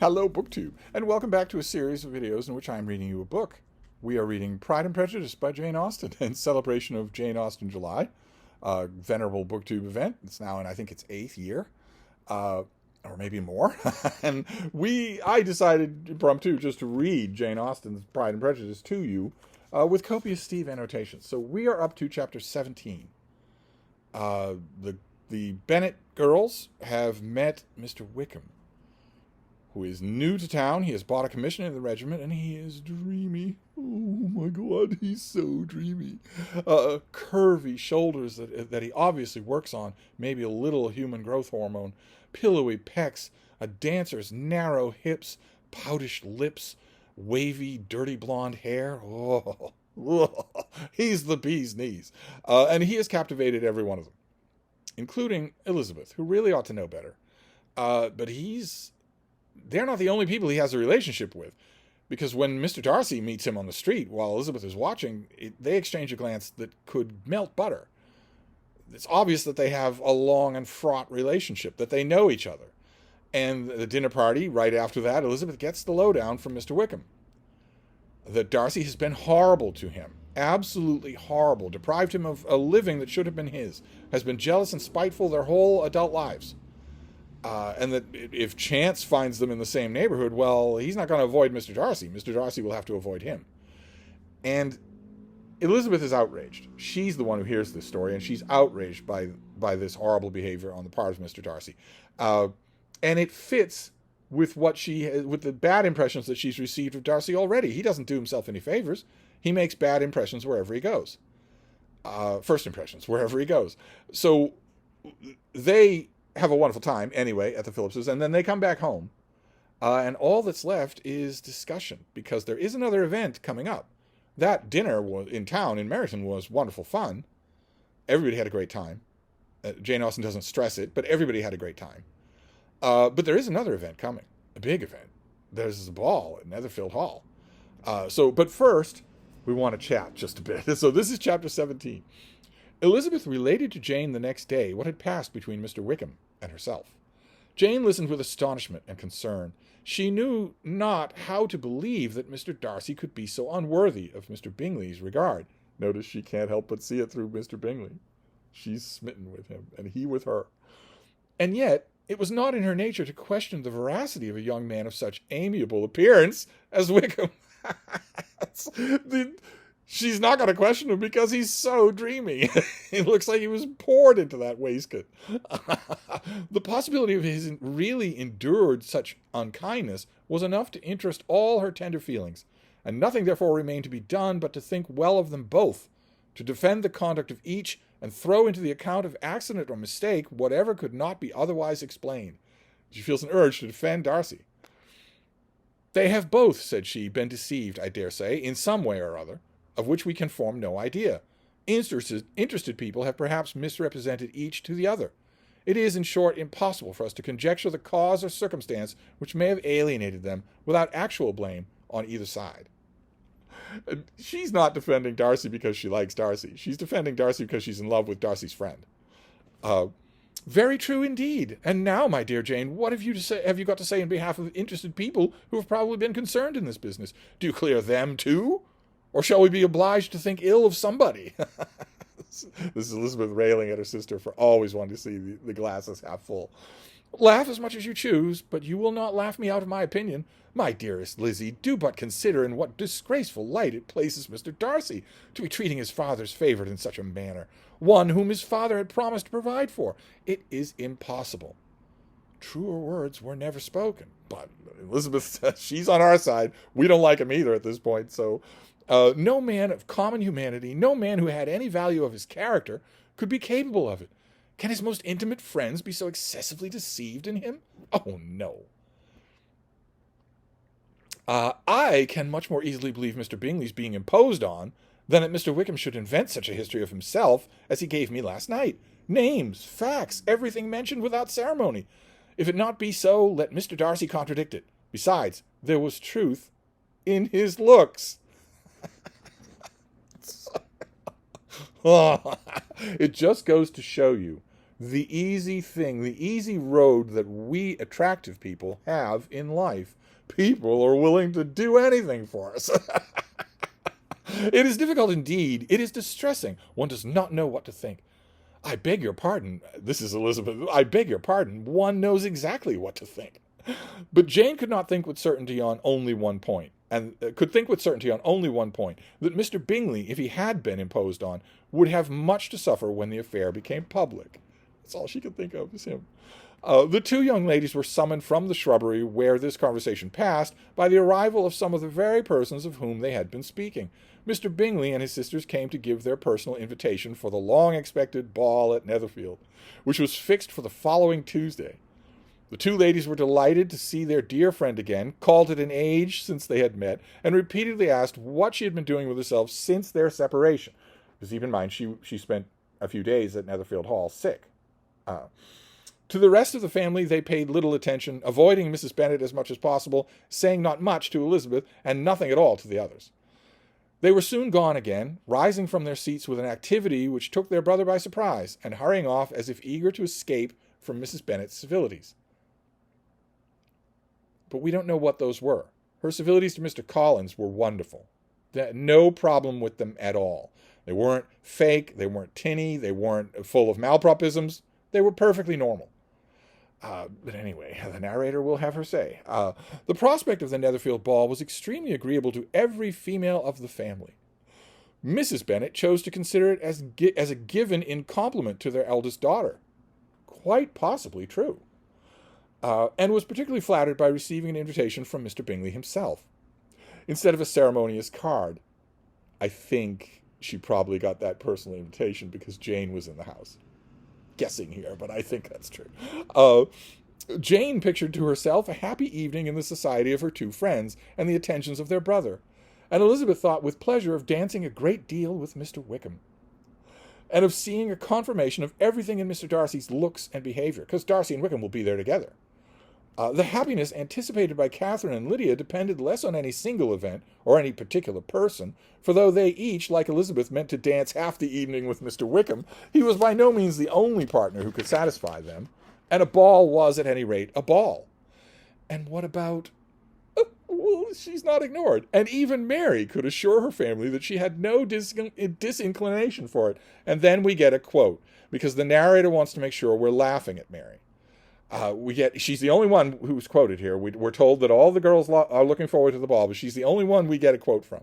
Hello, BookTube, and welcome back to a series of videos in which I'm reading you a book. We are reading Pride and Prejudice by Jane Austen in celebration of Jane Austen July, a venerable BookTube event. It's now in, I think, its 8th year, or maybe more. And I decided impromptu just to read Jane Austen's Pride and Prejudice to you with copious Steve annotations. So we are up to chapter 17. The Bennet girls have met Mr. Wickham, who is new to town. He has bought a commission in the regiment, and he is dreamy. Oh my God, he's so dreamy. Curvy shoulders that he obviously works on, maybe a little human growth hormone, pillowy pecs, a dancer's narrow hips, poutish lips, wavy, dirty blonde hair. Oh, he's the bee's knees. And he has captivated every one of them, including Elizabeth, who really ought to know better. But they're not the only people he has a relationship with, because when Mr. Darcy meets him on the street while Elizabeth is watching, they exchange a glance that could melt butter. It's obvious that they have a long and fraught relationship, that they know each other. And the dinner party, right after that, Elizabeth gets the lowdown from Mr. Wickham. That Darcy has been horrible to him, absolutely horrible, deprived him of a living that should have been his, has been jealous and spiteful their whole adult lives. And that if chance finds them in the same neighborhood, well, he's not going to avoid Mr. Darcy. Mr. Darcy will have to avoid him. And Elizabeth is outraged. She's the one who hears this story, and she's outraged by this horrible behavior on the part of Mr. Darcy. And it fits with with the bad impressions that she's received of Darcy already. He doesn't do himself any favors. He makes bad impressions wherever he goes. First impressions, wherever he goes. So they have a wonderful time anyway at the Phillipses, and then they come back home, and all that's left is discussion, because there is another event coming up. That dinner in town in Meryton was wonderful fun. Everybody had a great time. Jane Austen doesn't stress it, but everybody had a great time. But there is another event coming, a big event. There's a ball at Netherfield Hall. But first, we want to chat just a bit. So this is chapter 17. Elizabeth related to Jane the next day what had passed between Mr. Wickham and herself. Jane listened with astonishment and concern. She knew not how to believe that Mr. Darcy could be so unworthy of Mr. Bingley's regard. Notice she can't help but see it through Mr. Bingley. She's smitten with him, and he with her. And yet, it was not in her nature to question the veracity of a young man of such amiable appearance as Wickham. She's not going to question him because he's so dreamy. It looks like he was poured into that waistcoat. The possibility of his really endured such unkindness was enough to interest all her tender feelings, and nothing therefore remained to be done but to think well of them both, to defend the conduct of each, and throw into the account of accident or mistake whatever could not be otherwise explained. She feels an urge to defend Darcy. They have both, said she, been deceived, I dare say, in some way or other, of which we can form no idea. Interested people have perhaps misrepresented each to the other. It is, in short, impossible for us to conjecture the cause or circumstance which may have alienated them without actual blame on either side. She's not defending Darcy because she likes Darcy. She's defending Darcy because she's in love with Darcy's friend. Very true indeed. And now, my dear Jane, what have you got to say in behalf of interested people who have probably been concerned in this business? Do you clear them too? Or shall we be obliged to think ill of somebody? This is Elizabeth railing at her sister for always wanting to see the glasses half full. Laugh as much as you choose, but you will not laugh me out of my opinion. My dearest Lizzie, do but consider in what disgraceful light it places Mr. Darcy to be treating his father's favourite in such a manner, one whom his father had promised to provide for. It is impossible. Truer words were never spoken. But Elizabeth, she's on our side. We don't like him either at this point, so no man of common humanity, no man who had any value of his character, could be capable of it. Can his most intimate friends be so excessively deceived in him? Oh, no. I can much more easily believe Mr. Bingley's being imposed on than that Mr. Wickham should invent such a history of himself as he gave me last night. Names, facts, everything mentioned without ceremony. If it not be so, let Mr. Darcy contradict it. Besides, there was truth in his looks. It just goes to show you the easy thing, the easy road that we attractive people have in life. People are willing to do anything for us. It is difficult indeed. It is distressing. One does not know what to think. I beg your pardon. This is Elizabeth. I beg your pardon. One knows exactly what to think. But Jane could not think with certainty on only one point, and could think with certainty on only one point, that Mr. Bingley, if he had been imposed on, would have much to suffer when the affair became public. That's all she could think of, is him. The two young ladies were summoned from the shrubbery where this conversation passed by the arrival of some of the very persons of whom they had been speaking. Mr. Bingley and his sisters came to give their personal invitation for the long-expected ball at Netherfield, which was fixed for the following Tuesday. The two ladies were delighted to see their dear friend again, called it an age since they had met, and repeatedly asked what she had been doing with herself since their separation. Because keep in mind, she spent a few days at Netherfield Hall sick. To the rest of the family they paid little attention, avoiding Mrs. Bennet as much as possible, saying not much to Elizabeth, and nothing at all to the others. They were soon gone again, rising from their seats with an activity which took their brother by surprise, and hurrying off as if eager to escape from Mrs. Bennet's civilities. But we don't know what those were. Her civilities to Mr. Collins were wonderful. No problem with them at all. They weren't fake, they weren't tinny, they weren't full of malapropisms. They were perfectly normal. But anyway, the narrator will have her say. The prospect of the Netherfield ball was extremely agreeable to every female of the family. Mrs. Bennet chose to consider it as a given in compliment to their eldest daughter. Quite possibly true. And was particularly flattered by receiving an invitation from Mr. Bingley himself, instead of a ceremonious card. I think she probably got that personal invitation because Jane was in the house. Guessing here, but I think that's true. Jane pictured to herself a happy evening in the society of her two friends and the attentions of their brother, and Elizabeth thought with pleasure of dancing a great deal with Mr. Wickham, and of seeing a confirmation of everything in Mr. Darcy's looks and behavior, because Darcy and Wickham will be there together. The happiness anticipated by Catherine and Lydia depended less on any single event or any particular person, for though they each, like Elizabeth, meant to dance half the evening with Mr. Wickham, he was by no means the only partner who could satisfy them, and a ball was, at any rate, a ball. And what about... well, she's not ignored. And even Mary could assure her family that she had no disinclination for it. And then we get a quote, because the narrator wants to make sure we're laughing at Mary. She's the only one who's quoted here. We're told that all the girls are looking forward to the ball, but she's the only one we get a quote from.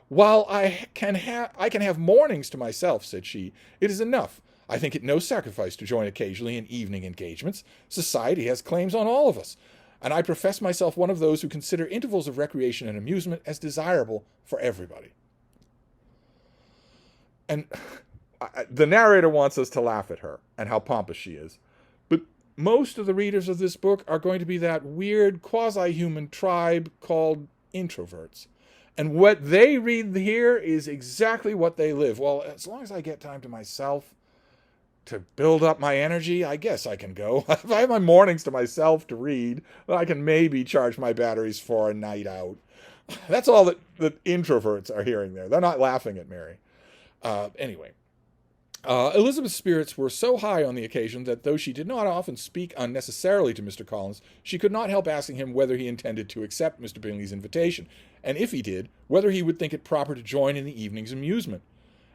While I can have mornings to myself, said she, it is enough. I think it no sacrifice to join occasionally in evening engagements. Society has claims on all of us, and I profess myself one of those who consider intervals of recreation and amusement as desirable for everybody. And the narrator wants us to laugh at her and how pompous she is. Most of the readers of this book are going to be that weird quasi-human tribe called introverts. And what they read here is exactly what they live. Well, as long as I get time to myself to build up my energy, I guess I can go. If I have my mornings to myself to read, then I can maybe charge my batteries for a night out. That's all that introverts are hearing there. They're not laughing at Mary. Anyway. Elizabeth's spirits were so high on the occasion that though she did not often speak unnecessarily to Mr. Collins, she could not help asking him whether he intended to accept Mr. Bingley's invitation, and if he did, whether he would think it proper to join in the evening's amusement.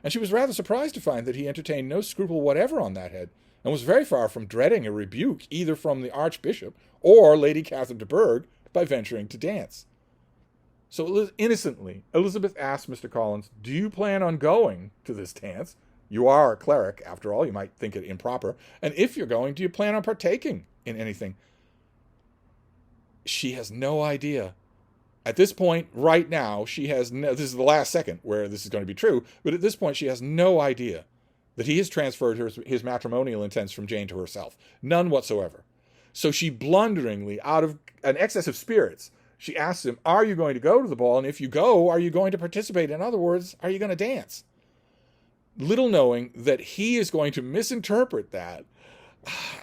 And she was rather surprised to find that he entertained no scruple whatever on that head, and was very far from dreading a rebuke either from the Archbishop or Lady Catherine de Bourgh by venturing to dance. So innocently, Elizabeth asked Mr. Collins, "Do you plan on going to this dance? You are a cleric, after all. You might think it improper. And if you're going, do you plan on partaking in anything?" She has no idea. At this point, right now, she has no... This is the last second where this is going to be true, but at this point, she has no idea that he has transferred his matrimonial intents from Jane to herself. None whatsoever. So she blunderingly, out of an excess of spirits, she asks him, "Are you going to go to the ball? And if you go, are you going to participate? In other words, are you going to dance?" Little knowing that he is going to misinterpret that,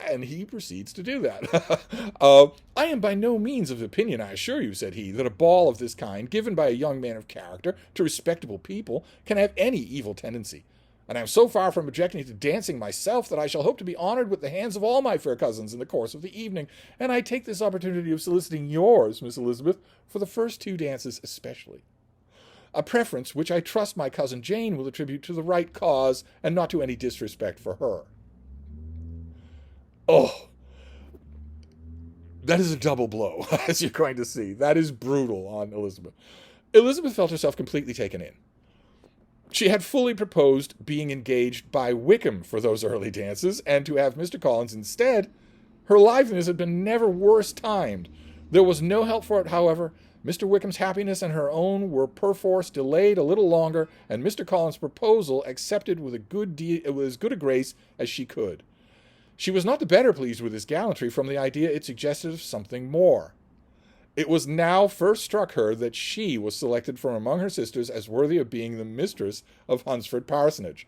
and he proceeds to do that. "I am by no means of opinion, I assure you," said he, "that a ball of this kind, given by a young man of character to respectable people, can have any evil tendency. and I am so far from objecting to dancing myself that I shall hope to be honoured with the hands of all my fair cousins in the course of the evening, and I take this opportunity of soliciting yours, Miss Elizabeth, for the first 2 dances especially. A preference which I trust my cousin Jane will attribute to the right cause, and not to any disrespect for her. Oh, that is a double blow, as you're going to see. That is brutal on Elizabeth. Elizabeth felt herself completely taken in. She had fully proposed being engaged by Wickham for those early dances, and to have Mr. Collins instead. Her liveliness had been never worse timed. There was no help for it, however. Mr. Wickham's happiness and her own were perforce delayed a little longer, and Mr. Collins' proposal accepted with as good a grace as she could. She was not the better pleased with his gallantry from the idea it suggested of something more. It was now first struck her that she was selected from among her sisters as worthy of being the mistress of Hunsford Parsonage,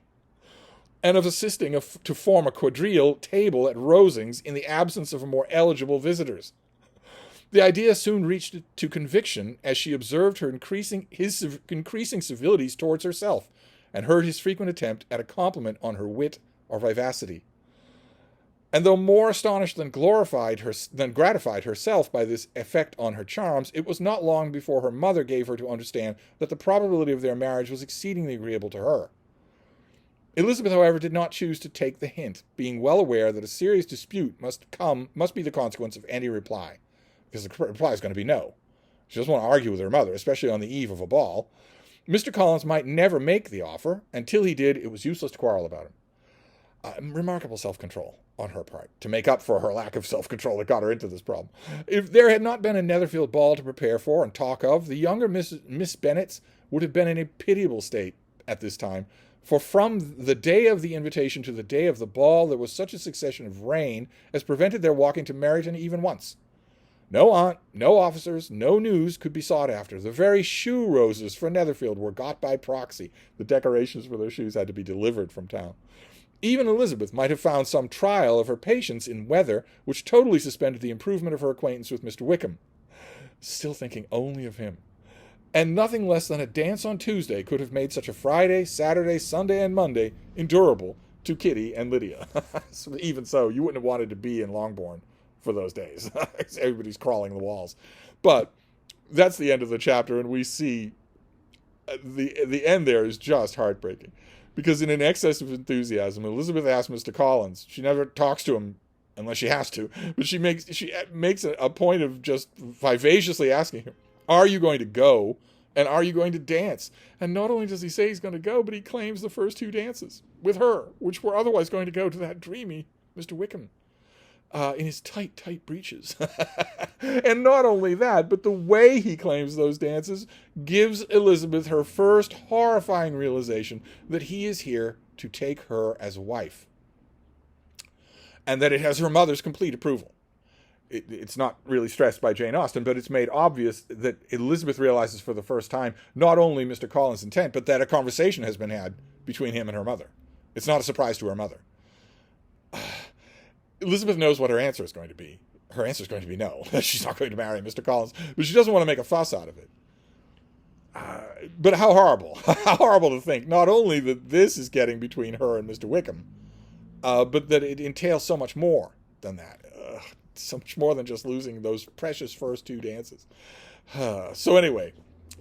and of assisting to form a quadrille table at Rosings in the absence of more eligible visitors. The idea soon reached to conviction as she observed his increasing civilities towards herself, and heard his frequent attempt at a compliment on her wit or vivacity. And though more astonished than gratified herself by this effect on her charms, it was not long before her mother gave her to understand that the probability of their marriage was exceedingly agreeable to her. Elizabeth, however, did not choose to take the hint, being well aware that a serious dispute must be the consequence of any reply, because the reply is going to be no. She doesn't want to argue with her mother, especially on the eve of a ball. Mr. Collins might never make the offer. Until he did, it was useless to quarrel about him. Remarkable self-control on her part, to make up for her lack of self-control that got her into this problem. If there had not been a Netherfield ball to prepare for and talk of, the younger Miss Bennets would have been in a pitiable state at this time, for from the day of the invitation to the day of the ball there was such a succession of rain as prevented their walking to Meryton even once. No aunt, no officers, no news could be sought after. The very shoe roses for Netherfield were got by proxy. The decorations for their shoes had to be delivered from town. Even Elizabeth might have found some trial of her patience in weather which totally suspended the improvement of her acquaintance with Mr. Wickham. Still thinking only of him. And nothing less than a dance on Tuesday could have made such a Friday, Saturday, Sunday, and Monday endurable to Kitty and Lydia. So even so, you wouldn't have wanted to be in Longbourn for those days. Everybody's crawling the walls. But that's the end of the chapter, and we see the end there is just heartbreaking. Because in an excess of enthusiasm, Elizabeth asks Mr. Collins. She never talks to him unless she has to, but she makes a point of just vivaciously asking him, "Are you going to go? And are you going to dance?" And not only does he say he's going to go, but he claims the first 2 dances with her, which were otherwise going to go to that dreamy Mr. Wickham. In his tight breeches. And not only that, but the way he claims those dances gives Elizabeth her first horrifying realization that he is here to take her as a wife. And that it has her mother's complete approval. It's not really stressed by Jane Austen, but it's made obvious that Elizabeth realizes for the first time not only Mr. Collins' intent, but that a conversation has been had between him and her mother. It's not a surprise to her mother. Elizabeth knows what her answer is going to be. Her answer is going to be no. She's not going to marry Mr. Collins, but she doesn't want to make a fuss out of it. But how horrible. How horrible to think, not only that this is getting between her and Mr. Wickham, but that it entails so much more than that. So much more than just losing those precious first 2 dances. So anyway,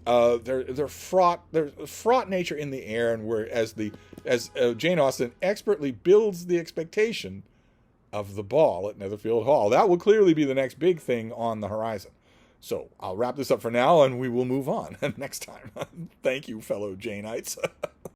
there's fraught nature in the air, and as Jane Austen expertly builds the expectation of the ball at Netherfield Hall. That will clearly be the next big thing on the horizon. So I'll wrap this up for now, and we will move on next time. Thank you, fellow Janeites.